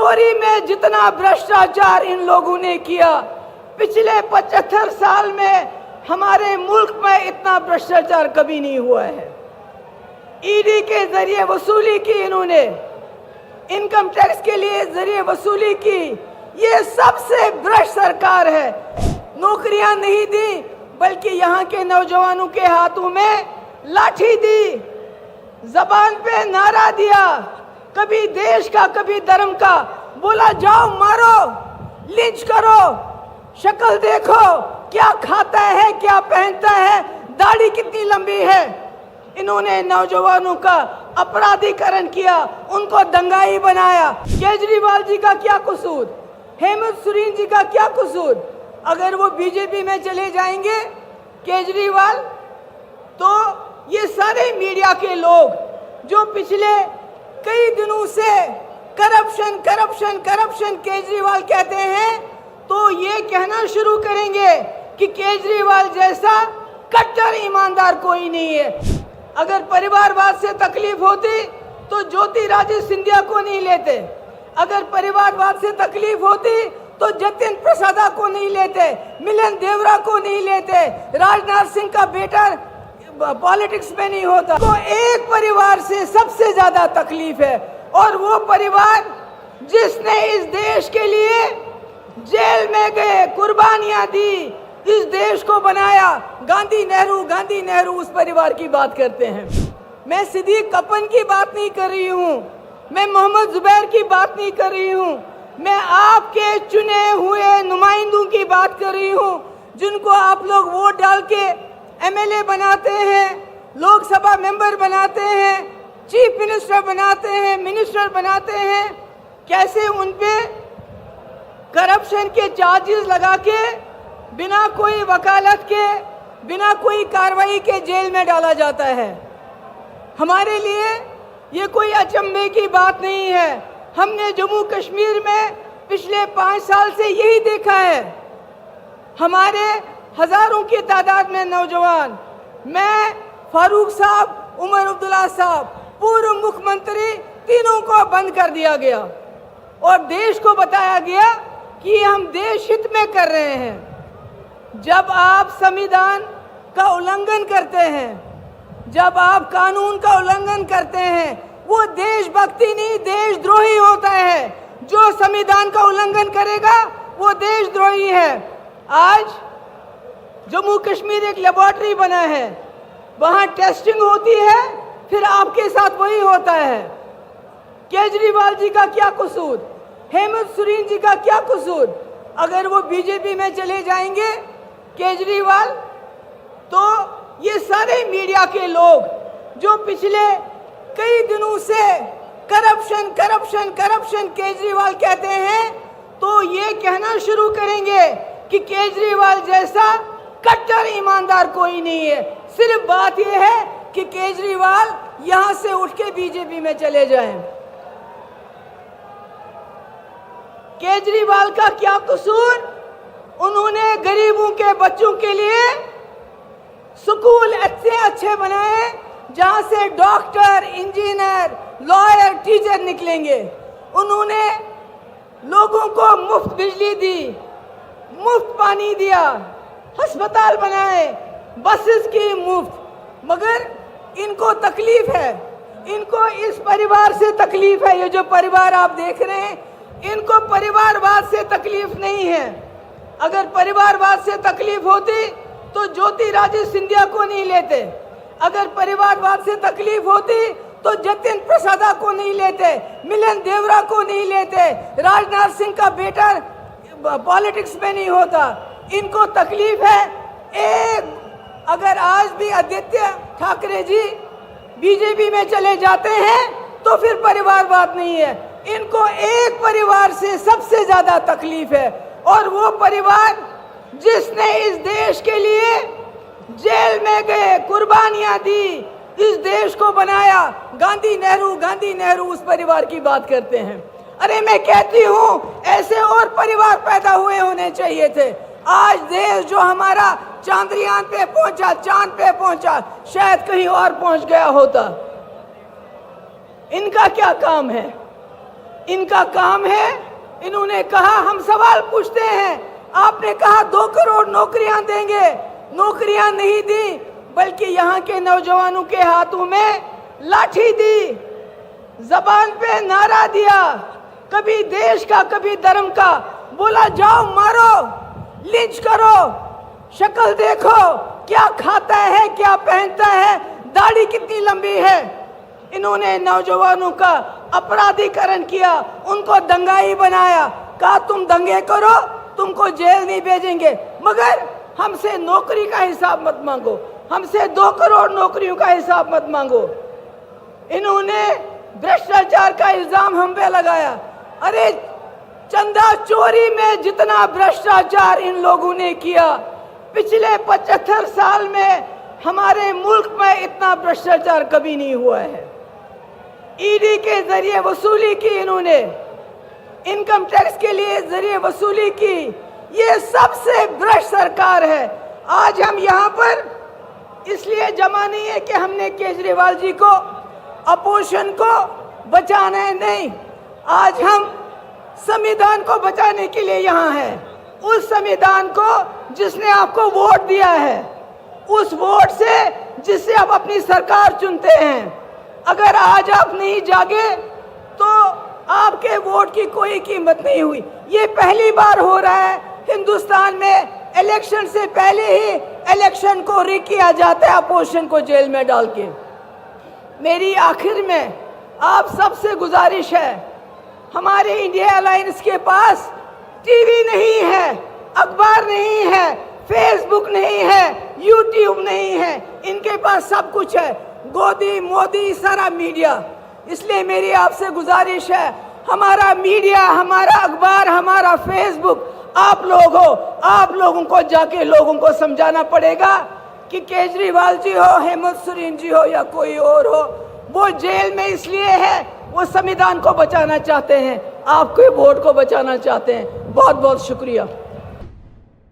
राजौरी में जितना भ्रष्टाचार इन लोगों ने किया, पिछले 75 साल में हमारे मुल्क में इतना भ्रष्टाचार कभी नहीं हुआ है। ईडी के जरिए वसूली की इन्होंने, इनकम टैक्स के लिए जरिए वसूली की। ये सबसे भ्रष्ट सरकार है। नौकरियां नहीं दी, बल्कि यहाँ के नौजवानों के हाथों में लाठी दी, जबान पे नारा दिया, कभी देश का कभी धर्म का, बोला जाओ मारो, लिंच करो, शक्ल देखो, क्या खाता है, क्या पहनता है, दाढ़ी कितनी लंबी है। इन्होंने नौजवानों का अपराधीकरण किया, उनको दंगाई बनाया। केजरीवाल जी का क्या कसूर, हेमंत सोरेन जी का क्या कसूर? अगर वो बीजेपी में चले जाएंगे केजरीवाल, तो ये सारे मीडिया के लोग जो पिछले कई दिनों से करप्शन करप्शन करप्शन केजरीवाल कहते हैं, तो ये कहना शुरू करेंगे कि केजरीवाल जैसा कट्टर ईमानदार कोई नहीं है। अगर परिवारवाद से तकलीफ होती तो ज्योतिरादित्य सिंधिया को नहीं लेते, अगर परिवारवाद से तकलीफ होती तो जतिन प्रसादा को नहीं लेते, मिलन देवरा को नहीं लेते, राजनाथ सिंह का बेटा पॉलिटिक्स में नहीं होता। तो एक परिवार से सबसे ज्यादा तकलीफ है, और वो परिवार जिसने इस देश के लिए जेल में गए, कुर्बानियां दी, इस देश को बनाया। गांधी नेहरू उस परिवार की बात करते हैं। मैं सिद्दीक कपन की बात नहीं कर रही हूँ, मैं मोहम्मद जुबैर की बात नहीं कर रही हूँ, मैं आपके चुने हुए नुमाइंदों की बात कर रही हूँ, जिनको आप लोग वोट डाल के एमएलए बनाते हैं, लोकसभा मेंबर बनाते हैं, चीफ मिनिस्टर बनाते हैं, मिनिस्टर बनाते हैं। कैसे उन पे करप्शन के चार्जेस लगा के बिना कोई वकालत के, बिना कोई कार्रवाई के जेल में डाला जाता है। हमारे लिए ये कोई अचंभे की बात नहीं है। हमने जम्मू कश्मीर में पिछले 5 साल से यही देखा है। हमारे हजारों की तादाद में नौजवान, मैं, फारूक साहब, उमर अब्दुल्ला साहब, पूर्व मुख्यमंत्री, तीनों को बंद कर दिया गया और देश को बताया गया कि हम देश हित में कर रहे हैं। जब आप संविधान का उल्लंघन करते हैं, जब आप कानून का उल्लंघन करते हैं, वो देशभक्ति नहीं देशद्रोही होता है। जो संविधान का उल्लंघन करेगा वो देशद्रोही है। आज जम्मू कश्मीर एक लेबोरेटरी बना है, वहां टेस्टिंग होती है, फिर आपके साथ वही होता है। केजरीवाल जी का क्या कसूर, हेमंत सोरेन जी का क्या कसूर? अगर वो बीजेपी में चले जाएंगे केजरीवाल, तो ये सारे मीडिया के लोग जो पिछले कई दिनों से करप्शन करप्शन करप्शन केजरीवाल कहते हैं, तो ये कहना शुरू करेंगे कि केजरीवाल जैसा कट्टर ईमानदार कोई नहीं है। सिर्फ बात यह है कि केजरीवाल यहां से उठ के बीजेपी में चले जाएं। केजरीवाल का क्या कसूर? उन्होंने गरीबों के बच्चों के लिए स्कूल अच्छे अच्छे बनाए, जहां से डॉक्टर, इंजीनियर, लॉयर, टीचर निकलेंगे। उन्होंने लोगों को मुफ्त बिजली दी, मुफ्त पानी दिया, अस्पताल बनाए, बसेस की मुफ्त। मगर इनको तकलीफ है, इनको इस परिवार से तकलीफ है। ये जो परिवार आप देख रहे हैं, इनको परिवारवाद से तकलीफ नहीं है। अगर परिवारवाद से तकलीफ होती तो ज्योतिरादित्य सिंधिया को नहीं लेते, अगर परिवारवाद से तकलीफ होती तो जतिन प्रसादा को नहीं लेते, मिलन देवरा को नहीं लेते, राजनाथ सिंह का बेटा पॉलिटिक्स में नहीं होता। इनको तकलीफ है एक, अगर आज भी आदित्य ठाकरे जी बीजेपी में चले जाते हैं तो फिर परिवारवाद नहीं है। इनको एक परिवार से सबसे ज्यादा तकलीफ है, और वो परिवार जिसने इस देश के लिए जेल में गए, कुर्बानियां दी, इस देश को बनाया। गांधी नेहरू उस परिवार की बात करते हैं। अरे मैं कहती हूँ ऐसे और परिवार पैदा हुए होने चाहिए थे। आज देश जो हमारा चांद्रयान पे पहुंचा, चांद पे पहुंचा, शायद कहीं और पहुंच गया होता। इनका क्या काम है? इनका काम है। इन्होंने कहा, हम सवाल पूछते हैं, आपने कहा 2 करोड़ नौकरियां देंगे, नौकरियां नहीं दी, बल्कि यहाँ के नौजवानों के हाथों में लाठी दी, जबान पे नारा दिया, कभी देश का कभी धर्म का, बोला जाओ मारो, लिंच करो, शक्ल देखो, क्या खाता है, क्या पहनता है, दाढ़ी कितनी लंबी है। इन्होंने नौजवानों का अपराधीकरण किया, उनको दंगाई बनाया, कहा तुम दंगे करो, तुमको जेल नहीं भेजेंगे, मगर हमसे नौकरी का हिसाब मत मांगो, हमसे 2 करोड़ नौकरियों का हिसाब मत मांगो। इन्होंने भ्रष्टाचार का इल्जाम हम पे लगाया। अरे चंदा चोरी में जितना भ्रष्टाचार इन लोगों ने किया, पिछले 75 साल में हमारे मुल्क में इतना भ्रष्टाचार कभी नहीं हुआ है। ईडी के जरिए वसूली की, इन्होंने इनकम टैक्स के लिए जरिए वसूली की, ये सबसे भ्रष्ट सरकार है। आज हम यहाँ पर इसलिए जमा नहीं है कि हमने केजरीवाल जी को, अपोजिशन को बचाना है, नहीं, आज हम संविधान को बचाने के लिए यहाँ हैं। उस संविधान को जिसने आपको वोट दिया है, उस वोट से जिससे आप अपनी सरकार चुनते हैं, अगर आज आप नहीं जागे तो आपके वोट की कोई कीमत नहीं हुई। ये पहली बार हो रहा है हिंदुस्तान में, इलेक्शन से पहले ही इलेक्शन को रिग किया जाता है अपोजिशन को जेल में डाल के। मेरी आखिर में आप सबसे गुजारिश है, हमारे इंडिया अलायंस के पास टीवी नहीं है, अखबार नहीं है, फेसबुक नहीं है, यूट्यूब नहीं है, इनके पास सब कुछ है, गोदी मोदी सारा मीडिया। इसलिए मेरी आपसे गुजारिश है, हमारा मीडिया, हमारा अखबार, हमारा फेसबुक आप लोग हो, आप लोगों को जाके लोगों को समझाना पड़ेगा कि केजरीवाल जी हो, हेमंत सोरेन जी हो या कोई और हो, वो जेल में इसलिए है, वो संविधान को बचाना चाहते हैं, आपके वोट को बचाना चाहते हैं। बहुत बहुत शुक्रिया।